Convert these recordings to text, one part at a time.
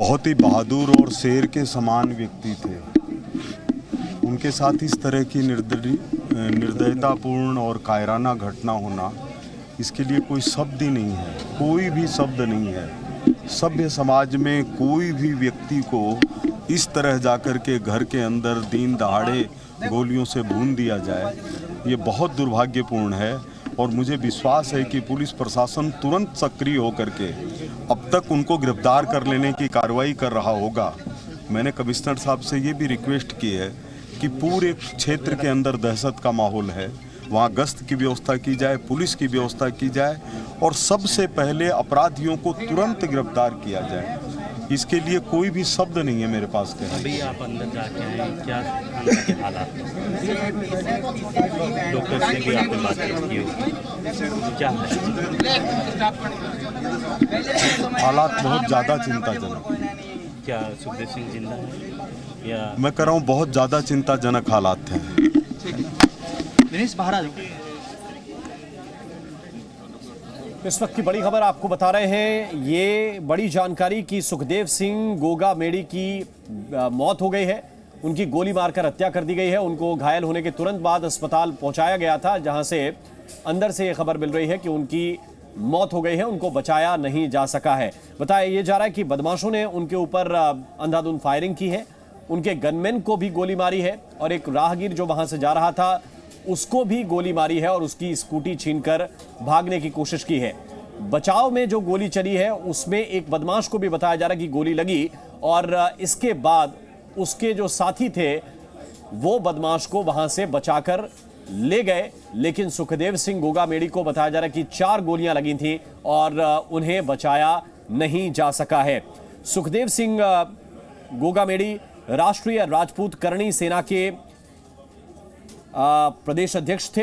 बहुत ही बहादुर और शेर के समान व्यक्ति थे। उनके साथ इस तरह की निर्दयतापूर्ण और कायराना घटना होना, इसके लिए कोई शब्द ही नहीं है, कोई भी शब्द नहीं है। सभ्य समाज में कोई भी व्यक्ति को इस तरह जाकर के घर के अंदर दिन दहाड़े गोलियों से भून दिया जाए, ये बहुत दुर्भाग्यपूर्ण है। और मुझे विश्वास है कि पुलिस प्रशासन तुरंत सक्रिय होकर के अब तक उनको गिरफ्तार कर लेने की कार्रवाई कर रहा होगा। मैंने कमिश्नर साहब से ये भी रिक्वेस्ट की है कि पूरे क्षेत्र के अंदर दहशत का माहौल है, वहाँ गश्त की व्यवस्था की जाए, पुलिस की व्यवस्था की जाए और सबसे पहले अपराधियों को तुरंत गिरफ्तार किया जाए। इसके लिए कोई भी शब्द नहीं है मेरे पास कहने। अभी आप अंदर जाके आए, क्या अंदर के हालात डॉक्टर से भी आपने बातचीत की होगी, क्या है? हालात बहुत ज़्यादा चिंताजनक। क्या सुखदेव सिंह जिंदा है या? मैं कह रहा हूँ बहुत ज़्यादा चिंताजनक हालात हैं। इस वक्त की बड़ी खबर आपको बता रहे हैं, ये बड़ी जानकारी कि सुखदेव सिंह गोगामेड़ी की मौत हो गई है। उनकी गोली मारकर हत्या कर दी गई है। उनको घायल होने के तुरंत बाद अस्पताल पहुंचाया गया था, जहां से अंदर से ये खबर मिल रही है कि उनकी मौत हो गई है, उनको बचाया नहीं जा सका है। बताया ये जा रहा है कि बदमाशों ने उनके ऊपर अंधाधुंध फायरिंग की है, उनके गनमैन को भी गोली मारी है और एक राहगीर जो वहां से जा रहा था उसको भी गोली मारी है और उसकी स्कूटी छीनकर भागने की कोशिश की है। बचाव में जो गोली चली है उसमें एक बदमाश को भी बताया जा रहा है कि गोली लगी और इसके बाद उसके जो साथी थे वो बदमाश को वहां से बचाकर ले गए। लेकिन सुखदेव सिंह गोगामेड़ी को बताया जा रहा है कि 4 गोलियां लगी थी और उन्हें बचाया नहीं जा सका है। सुखदेव सिंह गोगामेड़ी राष्ट्रीय राजपूत करणी सेना के प्रदेश अध्यक्ष थे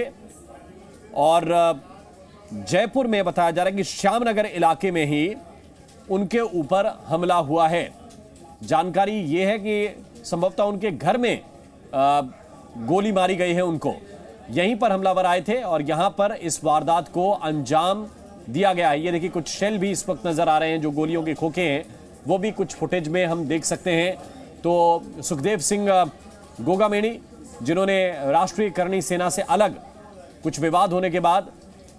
और जयपुर में बताया जा रहा है कि श्यामनगर इलाके में ही उनके ऊपर हमला हुआ है। जानकारी यह है कि संभवतः उनके घर में गोली मारी गई है उनको। यहीं पर हमलावर आए थे और यहां पर इस वारदात को अंजाम दिया गया है। ये देखिए कुछ शेल भी इस वक्त नजर आ रहे हैं, जो गोलियों के खोखे हैं वो भी कुछ फुटेज में हम देख सकते हैं। तो सुखदेव सिंह गोगामेड़ी जिन्होंने राष्ट्रीय करणी सेना से अलग कुछ विवाद होने के बाद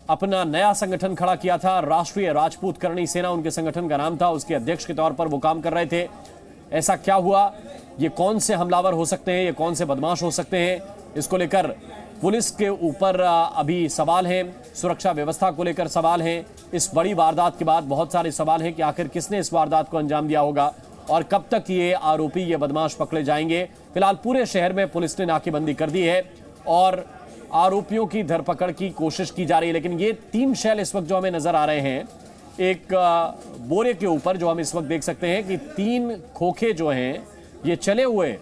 अपना नया संगठन खड़ा किया था, राष्ट्रीय राजपूत करणी सेना उनके संगठन का नाम था, उसके अध्यक्ष के तौर पर वो काम कर रहे थे। ऐसा क्या हुआ, ये कौन से हमलावर हो सकते हैं, ये कौन से बदमाश हो सकते हैं, इसको लेकर पुलिस के ऊपर अभी सवाल हैं, सुरक्षा व्यवस्था को लेकर सवाल हैं। इस बड़ी वारदात के बाद बहुत सारे सवाल हैं कि आखिर किसने इस वारदात को अंजाम दिया होगा और कब तक ये आरोपी, ये बदमाश पकड़े जाएंगे। फिलहाल पूरे शहर में पुलिस ने नाकेबंदी कर दी है और आरोपियों की धरपकड़ की कोशिश की जा रही है। लेकिन ये 3 शैल इस वक्त जो हमें नजर आ रहे हैं, एक बोरे के ऊपर जो हम इस वक्त देख सकते हैं कि 3 खोखे जो हैं ये चले हुए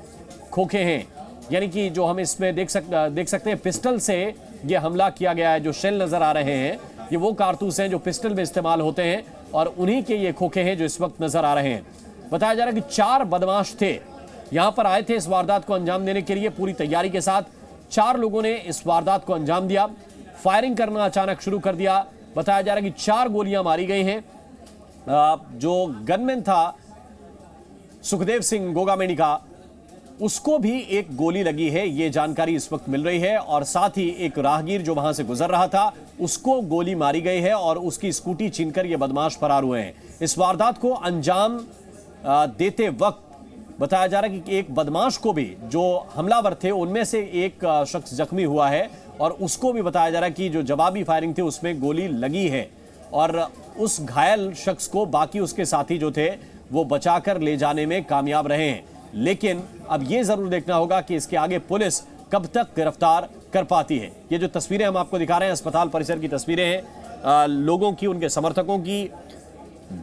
खोखे हैं, यानी कि जो हम इसमें देख सकते हैं पिस्टल से ये हमला किया गया है। जो शेल नजर आ रहे हैं ये वो कारतूस हैं जो पिस्टल में इस्तेमाल होते हैं और उन्हीं के ये खोखे हैं जो इस वक्त नजर आ रहे हैं। बताया जा रहा है कि 4 बदमाश थे, यहां पर आए थे इस वारदात को अंजाम देने के लिए पूरी तैयारी के साथ। 4 लोगों ने इस वारदात को अंजाम दिया, फायरिंग करना अचानक शुरू कर दिया। बताया जा रहा है कि 4 गोलियां मारी गई हैं। जो गनमैन था सुखदेव सिंह गोगामेड़ी का, उसको भी एक गोली लगी है, ये जानकारी इस वक्त मिल रही है। और साथ ही एक राहगीर जो वहां से गुजर रहा था उसको गोली मारी गई है और उसकी स्कूटी छीनकर ये बदमाश फरार हुए हैं। इस वारदात को अंजाम देते वक्त बताया जा रहा है कि एक बदमाश को भी, जो हमलावर थे उनमें से एक शख्स जख्मी हुआ है और उसको भी बताया जा रहा है कि जो जवाबी फायरिंग थी उसमें गोली लगी है और उस घायल शख्स को बाकी उसके साथी जो थे वो बचाकर ले जाने में कामयाब रहे हैं। लेकिन अब ये जरूर देखना होगा कि इसके आगे पुलिस कब तक गिरफ्तार कर पाती है। ये जो तस्वीरें हम आपको दिखा रहे हैं अस्पताल परिसर की तस्वीरें हैं, लोगों की, उनके समर्थकों की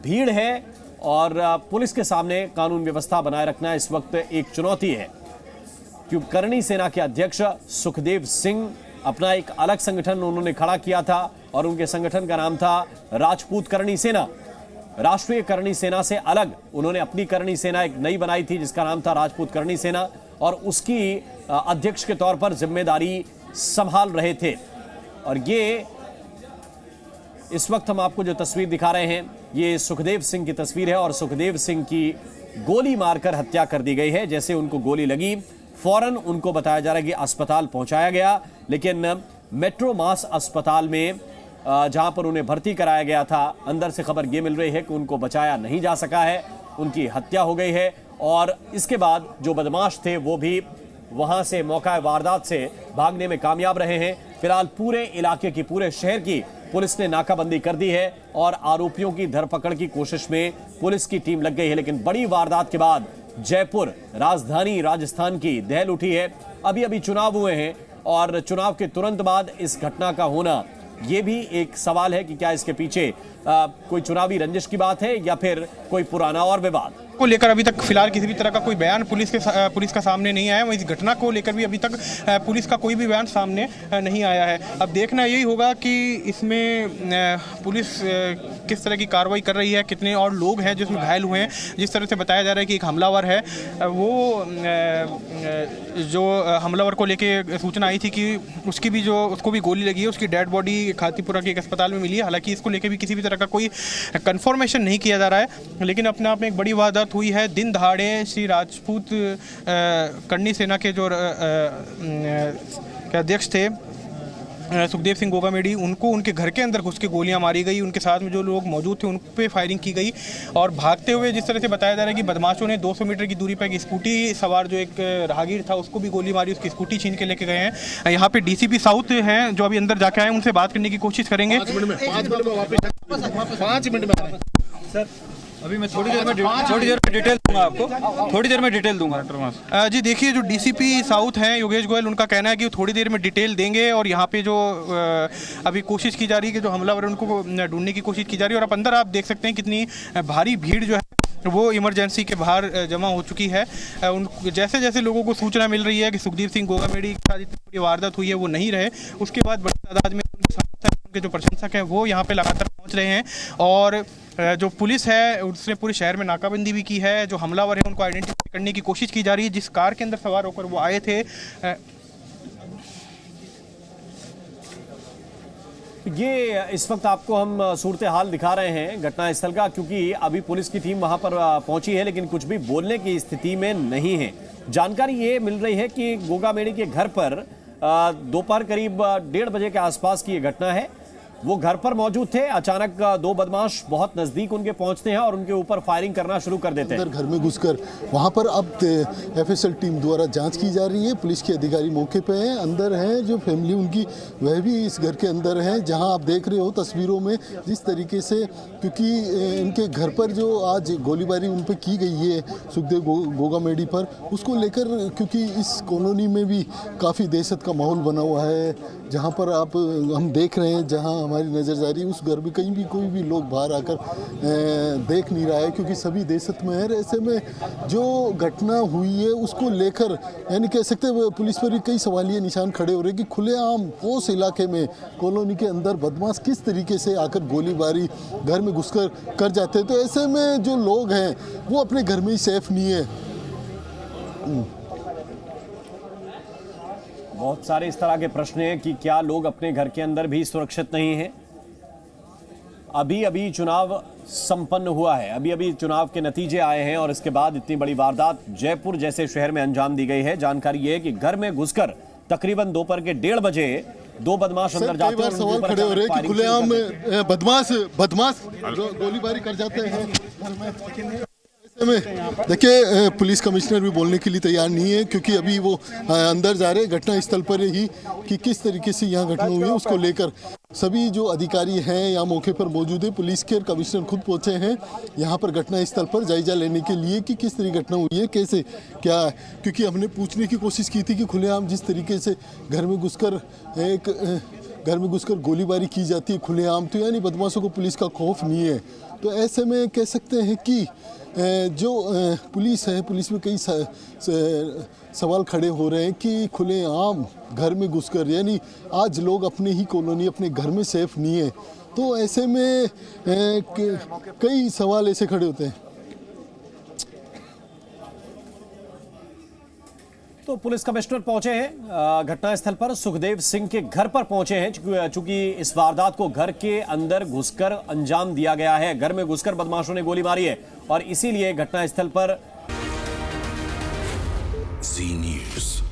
भीड़ है और पुलिस के सामने कानून व्यवस्था बनाए रखना इस वक्त एक चुनौती है, क्योंकि करणी सेना के अध्यक्ष सुखदेव सिंह अपना एक अलग संगठन उन्होंने खड़ा किया था और उनके संगठन का नाम था राजपूत करणी सेना। राष्ट्रीय करणी सेना से अलग उन्होंने अपनी करणी सेना एक नई बनाई थी जिसका नाम था राजपूत करणी सेना और उसकी अध्यक्ष के तौर पर जिम्मेदारी संभाल रहे थे। और ये इस वक्त हम आपको जो तस्वीर दिखा रहे हैं ये सुखदेव सिंह की तस्वीर है और सुखदेव सिंह की गोली मारकर हत्या कर दी गई है। जैसे उनको गोली लगी फौरन उनको बताया जा रहा है कि अस्पताल पहुंचाया गया, लेकिन मेट्रो मास अस्पताल में जहां पर उन्हें भर्ती कराया गया था, अंदर से खबर यह मिल रही है कि उनको बचाया नहीं जा सका है, उनकी हत्या हो गई है। और इसके बाद जो बदमाश थे वो भी वहां से मौका वारदात से भागने में कामयाब रहे हैं। फिलहाल पूरे इलाके की, पूरे शहर की पुलिस ने नाकाबंदी कर दी है और आरोपियों की धरपकड़ की कोशिश में पुलिस की टीम लग गई है। लेकिन बड़ी वारदात के बाद जयपुर, राजधानी राजस्थान की दहल उठी है। अभी अभी चुनाव हुए हैं और चुनाव के तुरंत बाद इस घटना का होना ये भी एक सवाल है कि क्या इसके पीछे कोई चुनावी रंजिश की बात है या फिर कोई पुराना और विवाद को लेकर अभी तक फिलहाल किसी भी तरह का कोई बयान पुलिस का सामने नहीं आया। इस घटना को लेकर भी अभी तक पुलिस का कोई भी बयान सामने नहीं आया है। अब देखना यही होगा कि इसमें पुलिस किस तरह की कार्रवाई कर रही है, कितने और लोग हैं जिसमें घायल हुए हैं। जिस तरह से बताया जा रहा है कि एक हमलावर है, वो जो हमलावर को लेके सूचना आई थी कि उसको भी गोली लगी है, उसकी डेड बॉडी खातीपुरा के एक अस्पताल में मिली है। हालांकि इसको लेकर भी किसी भी तरह का कोई कंफर्मेशन नहीं किया जा रहा है, लेकिन अपने आप में एक बड़ी वारदात हुई है। दिन दहाड़े श्री राजपूत करनी सेना के जो अध्यक्ष थे सुखदेव सिंह गोगामेडी, उनको उनके घर के अंदर घुस के गोलियां मारी गई। उनके साथ में जो लोग मौजूद थे उन पे फायरिंग की गई और भागते हुए जिस तरह से बताया जा रहा है कि बदमाशों ने 200 मीटर की दूरी पर एक स्कूटी सवार जो एक राहगीर था उसको भी गोली मारी, उसकी स्कूटी छीन के लेके गए हैं। यहाँ पे डीसीपी साउथ हैं जो अभी अंदर जाके आए, उनसे बात करने की कोशिश करेंगे। 5 मिनट में सर, अभी मैं थोड़ी देर में डिटेल दूंगा आपको, थोड़ी देर में डिटेल दूंगा। जी देखिए, जो डीसीपी साउथ हैं योगेश गोयल, उनका कहना है कि थोड़ी देर में डिटेल देंगे और यहाँ पे जो अभी कोशिश की जा रही है कि जो हमलावर उनको ढूंढने की कोशिश की जा रही है। और अब अंदर आप देख सकते हैं कितनी भारी भीड़ जो है वो इमरजेंसी के बाहर जमा हो चुकी है। जैसे जैसे लोगों को सूचना मिल रही है कि सुखदेव सिंह गोगामेडी के साथ इतनी बड़ी वारदात हुई है वो नहीं रहे, उसके बाद बड़ी तादाद में उनके जो प्रशंसक हैं वो यहाँ पे लगातार पहुँच रहे हैं। और जो पुलिस है उसने पूरे शहर में नाकाबंदी भी की है। जो हमलावर है उनको आइडेंटिफाई करने की कोशिश की जा रही है। जिस कार के अंदर सवार होकर वो आए थे, ये इस वक्त आपको हम सूरत हाल दिखा रहे हैं घटनास्थल का, क्योंकि अभी पुलिस की टीम वहां पर पहुंची है लेकिन कुछ भी बोलने की स्थिति में नहीं है। जानकारी ये मिल रही है कि गोगामेडी के घर पर दोपहर करीब 1:30 बजे के आसपास की ये घटना है। वो घर पर मौजूद थे, अचानक 2 बदमाश बहुत नजदीक उनके पहुंचते हैं और उनके ऊपर फायरिंग करना शुरू कर देते हैं। घर में घुसकर वहां पर अब एफएसएल टीम द्वारा जांच की जा रही है। पुलिस के अधिकारी मौके पे हैं, अंदर हैं। जो फैमिली उनकी वह भी इस घर के अंदर है, जहां आप देख रहे हो तस्वीरों में जिस तरीके से, क्योंकि इनके घर पर जो आज गोलीबारी उन पर की गई है सुखदेव गोगामेडी पर, उसको लेकर क्योंकि इस कॉलोनी में भी काफ़ी दहशत का माहौल बना हुआ है। जहाँ पर हम देख रहे हैं, जहाँ हमारी नज़र जा रही है, उस घर में कहीं भी कोई भी लोग बाहर आकर देख नहीं रहा है, क्योंकि सभी दहशत में है। ऐसे में जो घटना हुई है उसको लेकर यानी कह सकते हैं पुलिस पर भी कई सवालिया निशान खड़े हो रहे हैं कि खुलेआम उस इलाके में कॉलोनी के अंदर बदमाश किस तरीके से आकर गोलीबारी घर में घुसकर कर जाते हैं। तो ऐसे में जो लोग हैं वो अपने घर में ही सेफ नहीं है। बहुत सारे इस तरह के प्रश्न हैं कि क्या लोग अपने घर के अंदर भी सुरक्षित नहीं हैं। अभी अभी चुनाव संपन्न हुआ है, अभी अभी चुनाव के नतीजे आए हैं और इसके बाद इतनी बड़ी वारदात जयपुर जैसे शहर में अंजाम दी गई है। जानकारी यह है कि घर में घुसकर तकरीबन दोपहर के 1:30 बजे 2 बदमाश अंदर जाते हैं। सवाल खड़े हो रहे हैं कि खुलेआम बदमाश गोलीबारी कर जाते हैं। देखिए, पुलिस कमिश्नर भी बोलने के लिए तैयार नहीं है, क्योंकि अभी वो अंदर जा रहे हैं घटना स्थल पर ही कि किस तरीके से यहाँ घटना हुई है उसको लेकर सभी जो अधिकारी हैं यहाँ मौके पर मौजूद है। पुलिस के कमिश्नर खुद पहुँचे हैं यहाँ पर घटना स्थल पर जायजा लेने के लिए कि किस तरह घटना हुई है, कैसे क्या, क्योंकि हमने पूछने की कोशिश की थी कि खुलेआम जिस तरीके से घर में घुसकर गोलीबारी की जाती है खुलेआम, तो यानी बदमाशों को पुलिस का खौफ नहीं है। तो ऐसे में कह सकते हैं कि जो पुलिस है, पुलिस में कई सवाल खड़े हो रहे हैं कि खुलेआम घर में घुसकर, यानी आज लोग अपने ही कॉलोनी अपने घर में सेफ नहीं है। तो ऐसे में कई सवाल ऐसे खड़े होते हैं। तो पुलिस कमिश्नर पहुंचे हैं घटनास्थल पर, सुखदेव सिंह के घर पर पहुंचे हैं, चूंकि इस वारदात को घर के अंदर घुसकर अंजाम दिया गया है। घर में घुसकर बदमाशों ने गोली मारी है और इसीलिए घटनास्थल पर जी न्यूज़।